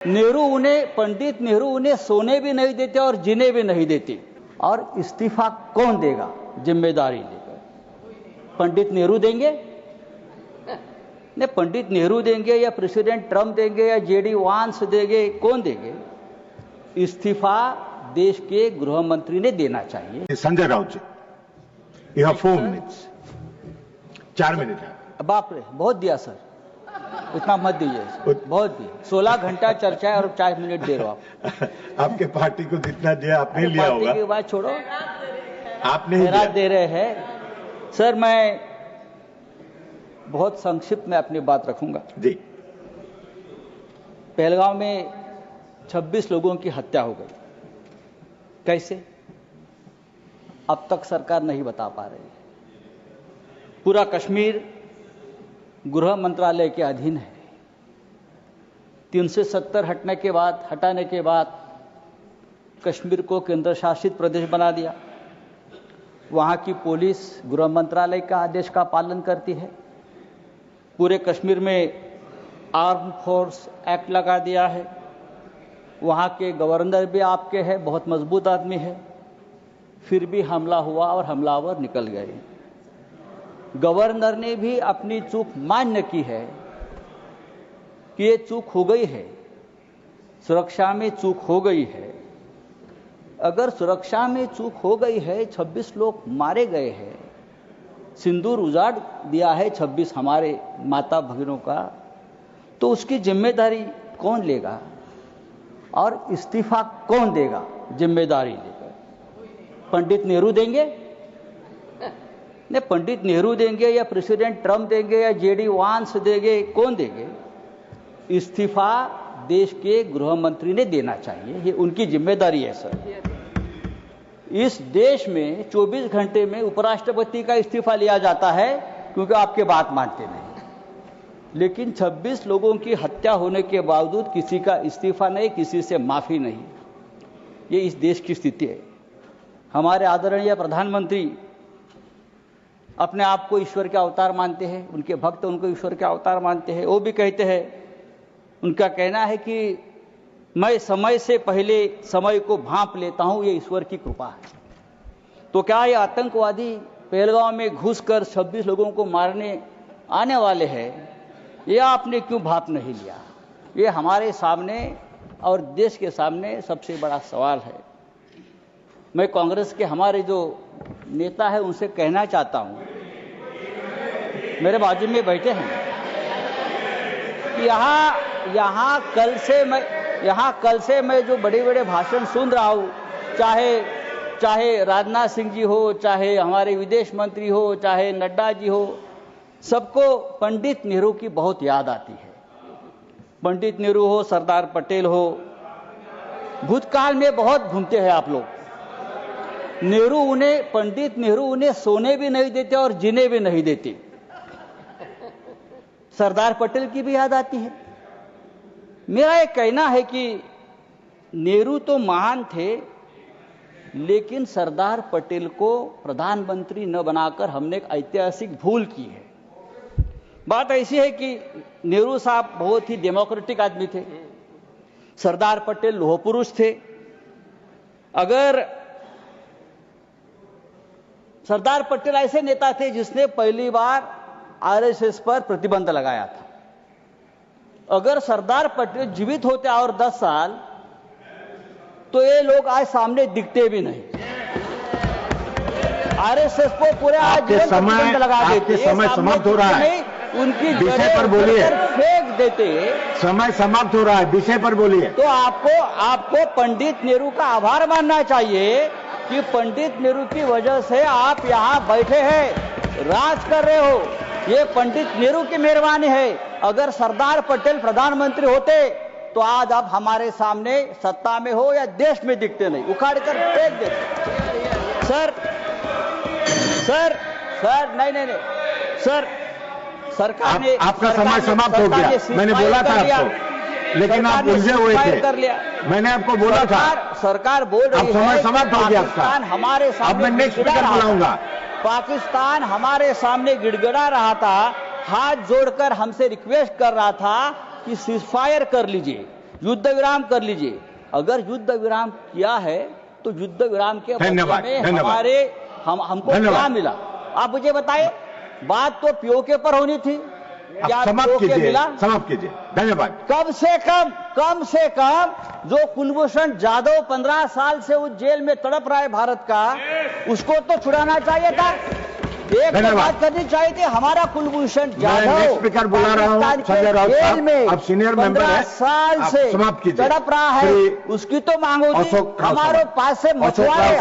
पंडित नेहरू उन्हें सोने भी नहीं देते और जीने भी नहीं देते। और इस्तीफा कौन देगा जिम्मेदारी लेकर? पंडित नेहरू देंगे? नहीं, पंडित नेहरू देंगे या प्रेसिडेंट ट्रंप देंगे या जेडी वांस देंगे? कौन देंगे? इस्तीफा देश के गृह मंत्री ने देना चाहिए। संजय राउत जी, यू हैव 4 मिनट्स। 4 मिनट है। बाप रे, बहुत दिया सर, इतना मत दीजिए, बहुत दिया। 16 घंटा चर्चा है और 4 मिनट दे रहे हो आप। आपके पार्टी को जितना दिया आपने लिया होगा। पार्टी की बात छोड़ो, आपने ही दिया। दे रहे हैं सर। मैं बहुत संक्षिप्त में अपनी बात रखूंगा जी। पहलगांव में 26 लोगों की हत्या हो गई। कैसे? अब तक सरकार नहीं बता पा रही है। पूरा कश्मीर गृह मंत्रालय के अधीन है। 370 हटाने के बाद कश्मीर को केंद्र शासित प्रदेश बना दिया। वहां की पुलिस गृह मंत्रालय का आदेश का पालन करती है। पूरे कश्मीर में आर्म फोर्स एक्ट लगा दिया है। वहां के गवर्नर भी आपके हैं, बहुत मजबूत आदमी है। फिर भी हमला हुआ और हमलावर निकल गए। गवर्नर ने भी अपनी चूक मान्य की है कि ये चूक हो गई है, सुरक्षा में चूक हो गई है। अगर सुरक्षा में चूक हो गई है, 26 लोग मारे गए हैं, सिंदूर उजाड़ दिया है 26 हमारे माता भगिनों का, तो उसकी जिम्मेदारी कौन लेगा और इस्तीफा कौन देगा जिम्मेदारी लेकर? पंडित नेहरू देंगे? नहीं, पंडित नेहरू देंगे या प्रेसिडेंट ट्रंप देंगे या जेडी वांस देंगे? कौन देंगे? इस्तीफा देश के गृह मंत्री ने देना चाहिए, ये उनकी जिम्मेदारी है सर। इस देश में 24 घंटे में उपराष्ट्रपति का इस्तीफा लिया जाता है क्योंकि आपके बात मानते नहीं। लेकिन 26 लोगों की हत्या होने के बावजूद किसी का इस्तीफा नहीं, किसी से माफी नहीं। ये इस देश की स्थिति है। हमारे आदरणीय प्रधानमंत्री अपने आप को ईश्वर के अवतार मानते हैं, उनके भक्त उनको ईश्वर के अवतार मानते हैं। वो भी कहते हैं, उनका कहना है कि मैं समय से पहले समय को भांप लेता हूं, ये ईश्वर की कृपा है। तो क्या ये आतंकवादी पहलगांव में घुसकर 26 लोगों को मारने आने वाले हैं? ये आपने क्यों भांप नहीं लिया? ये हमारे सामने और देश के सामने सबसे बड़ा सवाल है। मैं कांग्रेस के हमारे जो नेता है उनसे कहना चाहता हूं, मेरे बाजू में बैठे हैं, कि यहां कल से मैं जो बड़े बड़े भाषण सुन रहा हूं, चाहे राजनाथ सिंह जी हो, चाहे हमारे विदेश मंत्री हो, चाहे नड्डा जी हो, सबको पंडित नेहरू की बहुत याद आती है। पंडित नेहरू हो, सरदार पटेल हो, भूतकाल में बहुत घूमते हैं आप लोग। पंडित नेहरू उन्हें सोने भी नहीं देते और जीने भी नहीं देते। सरदार पटेल की भी याद आती है। मेरा यह कहना है कि नेहरू तो महान थे, लेकिन सरदार पटेल को प्रधानमंत्री न बनाकर हमने एक ऐतिहासिक भूल की है। बात ऐसी है कि नेहरू साहब बहुत ही डेमोक्रेटिक आदमी थे, सरदार पटेल लोह पुरुष थे। अगर सरदार पटेल ऐसे नेता थे जिसने पहली बार आरएसएस पर प्रतिबंध लगाया था। अगर सरदार पटेल जीवित होते और 10 साल, तो ये लोग आज सामने दिखते भी नहीं। आरएसएस को पूरे आज प्रतिबंध लगा देते। समय समाप्त हो रहा है, उनकी विषय पर बोलिए। फेंक देते। समय समाप्त हो रहा है, विषय पर बोलिए। तो आपको पंडित नेहरू का आभार मानना चाहिए कि पंडित नेहरू की वजह से आप यहां बैठे हैं, राज कर रहे हो। ये पंडित नेहरू की मेहरबानी है। अगर सरदार पटेल प्रधानमंत्री होते तो आज आप हमारे सामने सत्ता में हो या देश में दिखते नहीं, उखाड़ कर फेंक देते। सर नहीं सर, सरकार ने आपका समय समाप्त हो गया। मैंने बोला था आपको, लेकिन आप उलझे हुए थे। मैंने आपको बोला था। सरकार बोल रही है समय समाप्त हो गया आपका। हमारे सामने अब मैं नेक्स्ट स्पीकर बुलाऊंगा। पाकिस्तान हमारे सामने गिड़गिड़ा रहा था, हाथ जोड़कर हमसे रिक्वेस्ट कर रहा था कि सीजफायर कर लीजिए, युद्ध विराम कर लीजिए। अगर युद्ध विराम किया है तो युद्ध विराम के बदले में हमको क्या मिला, आप मुझे बताइए। बात तो पीओके पर होनी थी, क्या समाप्त कीजिए। धन्यवाद। कम से कम जो कुलभूषण जाधव 15 साल से उस जेल में तड़प रहा है भारत का, उसको तो छुड़ाना चाहिए था। एक बात करनी चाहिए थी, हमारा कुलभूषण जाधव स्पीकर बुला रहा हूं, संजय राउत साहब, अब सीनियर मेंबर है, 15 साल से समाप्त कीजिए। तड़प रहा है, उसकी तो मांग होती। हमारे पास से मछुआरे